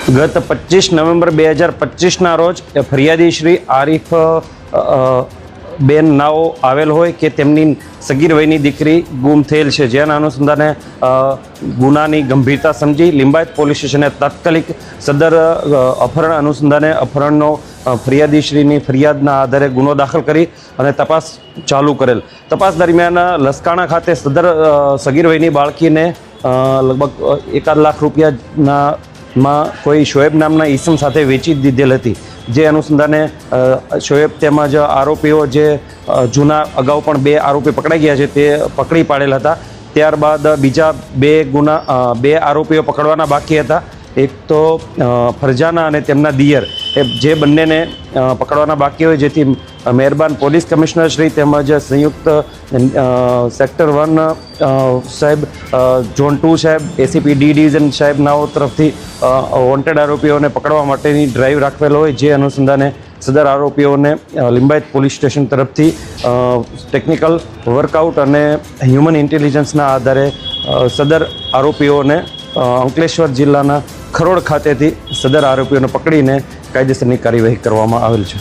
ગત 25 નવેમ્બર 2025ના રોજ ફરિયાદી શ્રી આરીફ બેન નાઓ આવેલ હોય કે તેમની સગીર વયની દીકરી ગુમ થયેલ છે, જેના અનુસંધાને ગુનાની ગંભીરતા સમજી લિંબાયત પોલીસ સ્ટેશને તાત્કાલિક સદર અપહરણ અનુસંધાને અપહરણનો ફરિયાદીશ્રીની ફરિયાદના આધારે ગુનો દાખલ કરી અને તપાસ ચાલુ કરેલ. તપાસ દરમિયાન લસકાણા ખાતે સદર સગીર વયની બાળકીને લગભગ 1.5 લાખ રૂપિયામાં કોઈ શોએબ નામના ઈસમ સાથે વેચી દીધેલ હતી. જે અનુસંધાને શોએબ તેમજ આરોપીઓ જે જૂના અગાઉ પણ 2 આરોપી પકડાઈ ગયા છે તે પકડી પાડેલ હતા. ત્યારબાદ બીજા 2 આરોપીઓ પકડવાના બાકી હતા. એક તો ફરજાના અને તેમના દિયર, એ જે બંનેને પકડવાના બાકી હોય, જેથી મહેરબાન પોલીસ કમિશનર શ્રી તેમજ સંયુક્ત સેક્ટર 1 સાહેબ, ઝોન 2 સાહેબ, એસીપી ડી ડિવિઝન સાહેબ નાઓ તરફથી વોન્ટેડ આરોપીઓને પકડવા માટેની ડ્રાઈવ રાખવેલ હોય, જે અનુસંધાને સદર આરોપીઓને લિંબાયત પોલીસ સ્ટેશન તરફથી ટેકનિકલ વર્કઆઉટ અને હ્યુમન ઇન્ટેલિજન્સના આધારે સદર આરોપીઓને અંકલેશ્વર જિલ્લાના ખરોડ ખાતેથી સદર આરોપીઓને પકડીને કાયદેસરની કાર્યવાહી કરવામાં આવેલ છે.